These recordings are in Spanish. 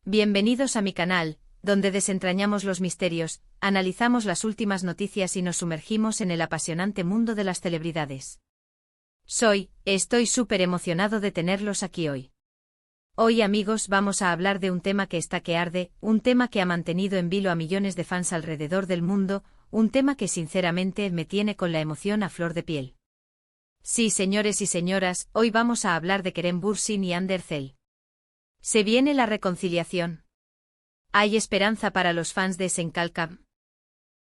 Bienvenidos a mi canal, donde desentrañamos los misterios, analizamos las últimas noticias y nos sumergimos en el apasionante mundo de las celebridades. Estoy súper emocionado de tenerlos aquí hoy. Hoy, amigos, vamos a hablar de un tema que está que arde, un tema que ha mantenido en vilo a millones de fans alrededor del mundo, un tema que sinceramente me tiene con la emoción a flor de piel. Sí, señores y señoras, hoy vamos a hablar de Kerem Bürsin y Hande Erçel. ¿Se viene la reconciliación? ¿Hay esperanza para los fans de Senkalkam?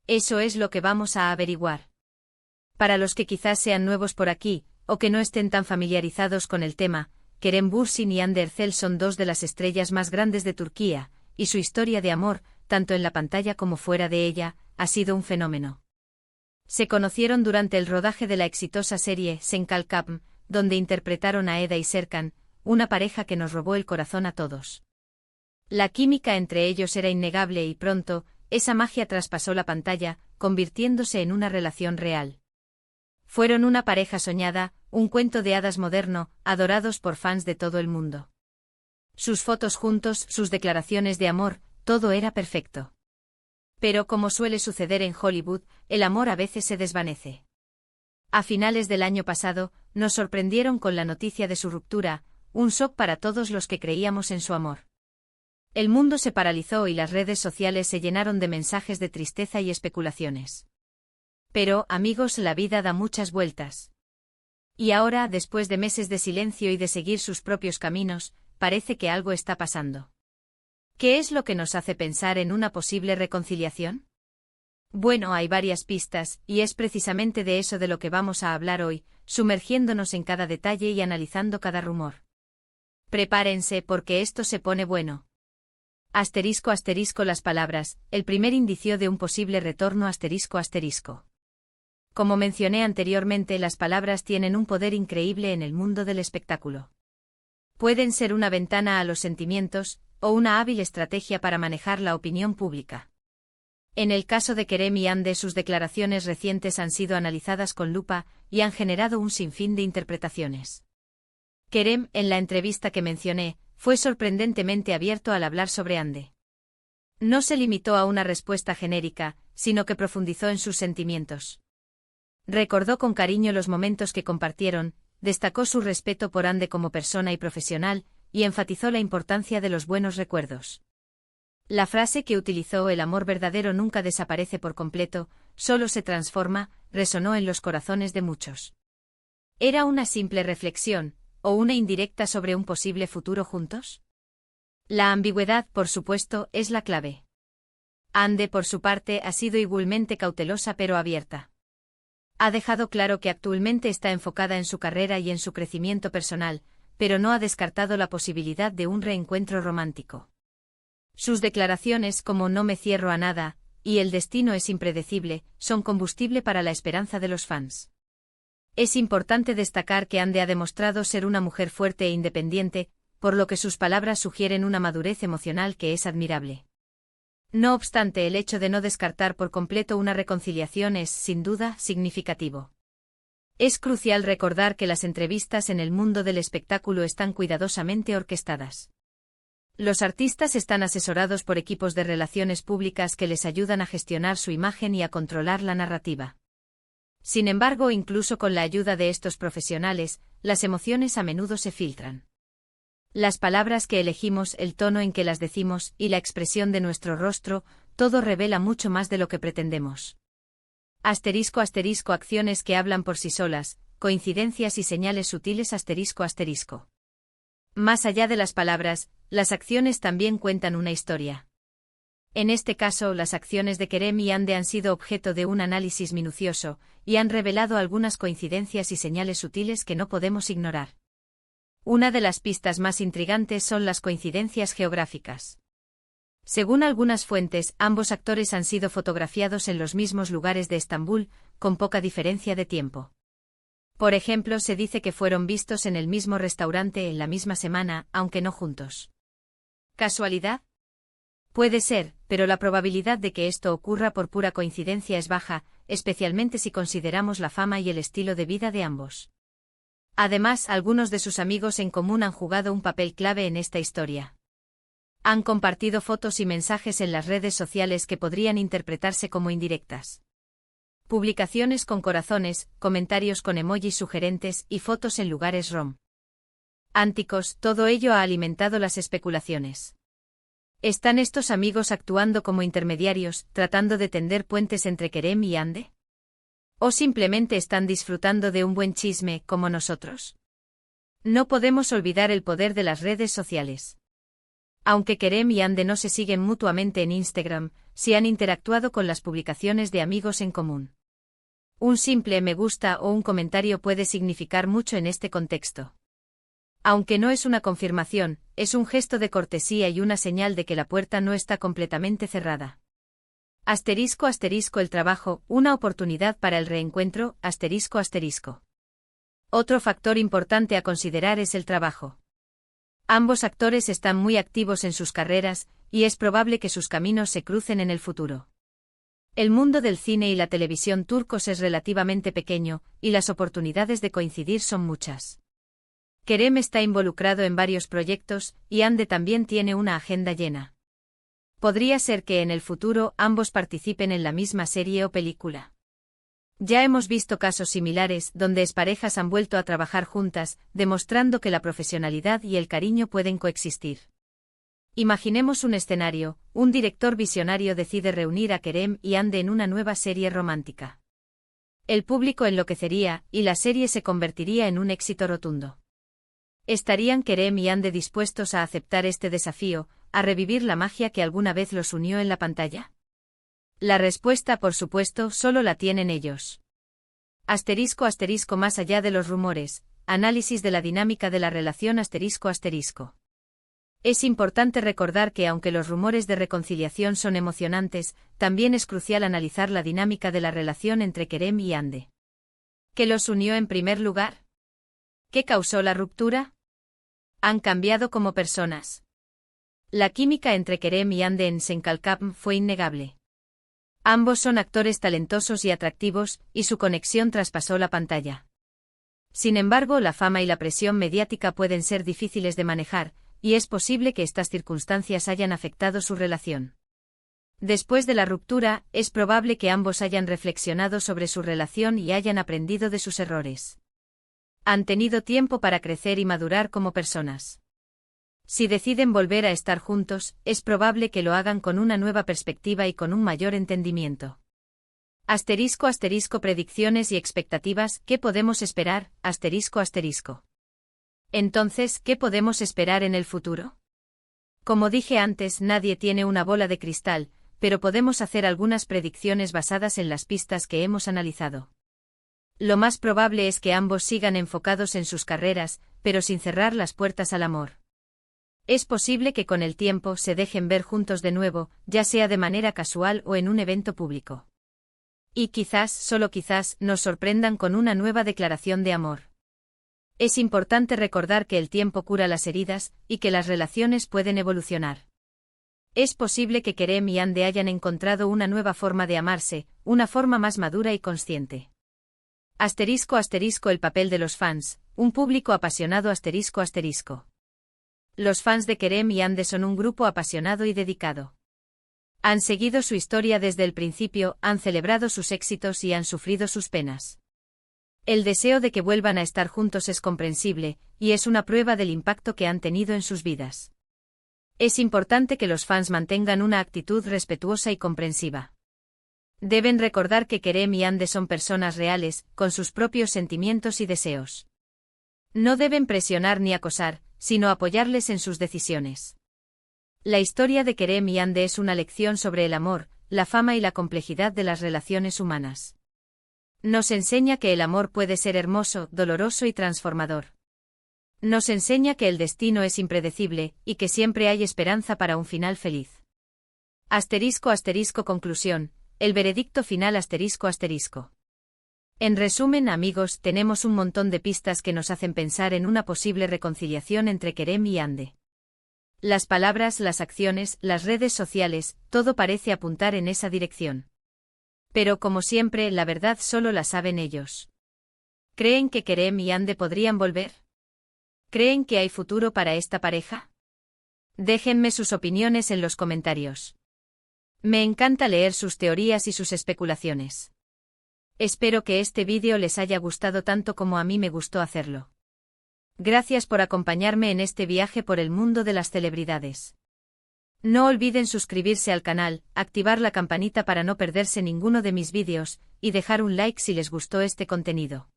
Eso es lo que vamos a averiguar. Para los que quizás sean nuevos por aquí, o que no estén tan familiarizados con el tema, Kerem Bürsin y Hande Erçel son dos de las estrellas más grandes de Turquía, y su historia de amor, tanto en la pantalla como fuera de ella, ha sido un fenómeno. Se conocieron durante el rodaje de la exitosa serie Senkalkam, donde interpretaron a Eda y Serkan, una pareja que nos robó el corazón a todos. La química entre ellos era innegable y pronto, esa magia traspasó la pantalla, convirtiéndose en una relación real. Fueron una pareja soñada, un cuento de hadas moderno, adorados por fans de todo el mundo. Sus fotos juntos, sus declaraciones de amor, todo era perfecto. Pero como suele suceder en Hollywood, el amor a veces se desvanece. A finales del año pasado, nos sorprendieron con la noticia de su ruptura, un shock para todos los que creíamos en su amor. El mundo se paralizó y las redes sociales se llenaron de mensajes de tristeza y especulaciones. Pero, amigos, la vida da muchas vueltas. Y ahora, después de meses de silencio y de seguir sus propios caminos, parece que algo está pasando. ¿Qué es lo que nos hace pensar en una posible reconciliación? Bueno, hay varias pistas, y es precisamente de eso de lo que vamos a hablar hoy, sumergiéndonos en cada detalle y analizando cada rumor. Prepárense porque esto se pone bueno. Asterisco asterisco las palabras, el primer indicio de un posible retorno asterisco asterisco. Como mencioné anteriormente, las palabras tienen un poder increíble en el mundo del espectáculo. Pueden ser una ventana a los sentimientos, o una hábil estrategia para manejar la opinión pública. En el caso de Kerem y Hande, sus declaraciones recientes han sido analizadas con lupa y han generado un sinfín de interpretaciones. Kerem, en la entrevista que mencioné, fue sorprendentemente abierto al hablar sobre Hande. No se limitó a una respuesta genérica, sino que profundizó en sus sentimientos. Recordó con cariño los momentos que compartieron, destacó su respeto por Hande como persona y profesional, y enfatizó la importancia de los buenos recuerdos. La frase que utilizó, el amor verdadero nunca desaparece por completo, solo se transforma, resonó en los corazones de muchos. ¿Era una simple reflexión, o una indirecta sobre un posible futuro juntos? La ambigüedad, por supuesto, es la clave. Hande, por su parte, ha sido igualmente cautelosa pero abierta. Ha dejado claro que actualmente está enfocada en su carrera y en su crecimiento personal, pero no ha descartado la posibilidad de un reencuentro romántico. Sus declaraciones como "no me cierro a nada" y "el destino es impredecible" son combustible para la esperanza de los fans. Es importante destacar que Hande ha demostrado ser una mujer fuerte e independiente, por lo que sus palabras sugieren una madurez emocional que es admirable. No obstante, el hecho de no descartar por completo una reconciliación es, sin duda, significativo. Es crucial recordar que las entrevistas en el mundo del espectáculo están cuidadosamente orquestadas. Los artistas están asesorados por equipos de relaciones públicas que les ayudan a gestionar su imagen y a controlar la narrativa. Sin embargo, incluso con la ayuda de estos profesionales, las emociones a menudo se filtran. Las palabras que elegimos, el tono en que las decimos y la expresión de nuestro rostro, todo revela mucho más de lo que pretendemos. Asterisco asterisco acciones que hablan por sí solas, coincidencias y señales sutiles asterisco asterisco. Más allá de las palabras, las acciones también cuentan una historia. En este caso, las acciones de Kerem y Hande han sido objeto de un análisis minucioso, y han revelado algunas coincidencias y señales sutiles que no podemos ignorar. Una de las pistas más intrigantes son las coincidencias geográficas. Según algunas fuentes, ambos actores han sido fotografiados en los mismos lugares de Estambul, con poca diferencia de tiempo. Por ejemplo, se dice que fueron vistos en el mismo restaurante en la misma semana, aunque no juntos. ¿Casualidad? Puede ser, pero la probabilidad de que esto ocurra por pura coincidencia es baja, especialmente si consideramos la fama y el estilo de vida de ambos. Además, algunos de sus amigos en común han jugado un papel clave en esta historia. Han compartido fotos y mensajes en las redes sociales que podrían interpretarse como indirectas. Publicaciones con corazones, comentarios con emojis sugerentes y fotos en lugares románticos, todo ello ha alimentado las especulaciones. ¿Están estos amigos actuando como intermediarios, tratando de tender puentes entre Kerem y Hande? ¿O simplemente están disfrutando de un buen chisme, como nosotros? No podemos olvidar el poder de las redes sociales. Aunque Kerem y Hande no se siguen mutuamente en Instagram, sí han interactuado con las publicaciones de amigos en común. Un simple me gusta o un comentario puede significar mucho en este contexto. Aunque no es una confirmación, es un gesto de cortesía y una señal de que la puerta no está completamente cerrada. *** El trabajo, una oportunidad para el reencuentro, ***. Otro factor importante a considerar es el trabajo. Ambos actores están muy activos en sus carreras, y es probable que sus caminos se crucen en el futuro. El mundo del cine y la televisión turcos es relativamente pequeño, y las oportunidades de coincidir son muchas. Kerem está involucrado en varios proyectos, y Hande también tiene una agenda llena. Podría ser que en el futuro ambos participen en la misma serie o película. Ya hemos visto casos similares donde exparejas han vuelto a trabajar juntas, demostrando que la profesionalidad y el cariño pueden coexistir. Imaginemos un escenario: un director visionario decide reunir a Kerem y Hande en una nueva serie romántica. El público enloquecería, y la serie se convertiría en un éxito rotundo. ¿Estarían Kerem y Hande dispuestos a aceptar este desafío, a revivir la magia que alguna vez los unió en la pantalla? La respuesta, por supuesto, solo la tienen ellos. ***. Más allá de los rumores, análisis de la dinámica de la relación ***. Es importante recordar que aunque los rumores de reconciliación son emocionantes, también es crucial analizar la dinámica de la relación entre Kerem y Hande. ¿Qué los unió en primer lugar? ¿Qué causó la ruptura? Han cambiado como personas. La química entre Kerem y Hande en Senkalkam fue innegable. Ambos son actores talentosos y atractivos, y su conexión traspasó la pantalla. Sin embargo, la fama y la presión mediática pueden ser difíciles de manejar, y es posible que estas circunstancias hayan afectado su relación. Después de la ruptura, es probable que ambos hayan reflexionado sobre su relación y hayan aprendido de sus errores. Han tenido tiempo para crecer y madurar como personas. Si deciden volver a estar juntos, es probable que lo hagan con una nueva perspectiva y con un mayor entendimiento. ***. Predicciones y expectativas. ¿Qué podemos esperar? ***. Entonces, ¿qué podemos esperar en el futuro? Como dije antes, nadie tiene una bola de cristal, pero podemos hacer algunas predicciones basadas en las pistas que hemos analizado. Lo más probable es que ambos sigan enfocados en sus carreras, pero sin cerrar las puertas al amor. Es posible que con el tiempo se dejen ver juntos de nuevo, ya sea de manera casual o en un evento público. Y quizás, solo quizás, nos sorprendan con una nueva declaración de amor. Es importante recordar que el tiempo cura las heridas, y que las relaciones pueden evolucionar. Es posible que Kerem y Hande hayan encontrado una nueva forma de amarse, una forma más madura y consciente. ***. El papel de los fans, un público apasionado ***. Los fans de Kerem y Hande son un grupo apasionado y dedicado. Han seguido su historia desde el principio, han celebrado sus éxitos y han sufrido sus penas. El deseo de que vuelvan a estar juntos es comprensible, y es una prueba del impacto que han tenido en sus vidas. Es importante que los fans mantengan una actitud respetuosa y comprensiva. Deben recordar que Kerem y Hande son personas reales, con sus propios sentimientos y deseos. No deben presionar ni acosar, sino apoyarles en sus decisiones. La historia de Kerem y Hande es una lección sobre el amor, la fama y la complejidad de las relaciones humanas. Nos enseña que el amor puede ser hermoso, doloroso y transformador. Nos enseña que el destino es impredecible, y que siempre hay esperanza para un final feliz. ***. Conclusión. El veredicto final ***. En resumen, amigos, tenemos un montón de pistas que nos hacen pensar en una posible reconciliación entre Kerem y Hande. Las palabras, las acciones, las redes sociales, todo parece apuntar en esa dirección. Pero como siempre, la verdad solo la saben ellos. ¿Creen que Kerem y Hande podrían volver? ¿Creen que hay futuro para esta pareja? Déjenme sus opiniones en los comentarios. Me encanta leer sus teorías y sus especulaciones. Espero que este vídeo les haya gustado tanto como a mí me gustó hacerlo. Gracias por acompañarme en este viaje por el mundo de las celebridades. No olviden suscribirse al canal, activar la campanita para no perderse ninguno de mis vídeos, y dejar un like si les gustó este contenido.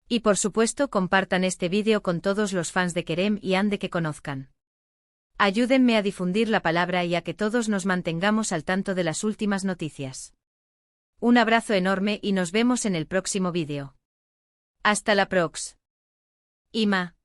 Y por supuesto compartan este vídeo con todos los fans de Kerem y Ande que conozcan. Ayúdenme a difundir la palabra y a que todos nos mantengamos al tanto de las últimas noticias. Un abrazo enorme y nos vemos en el próximo vídeo. Hasta la prox. Ima.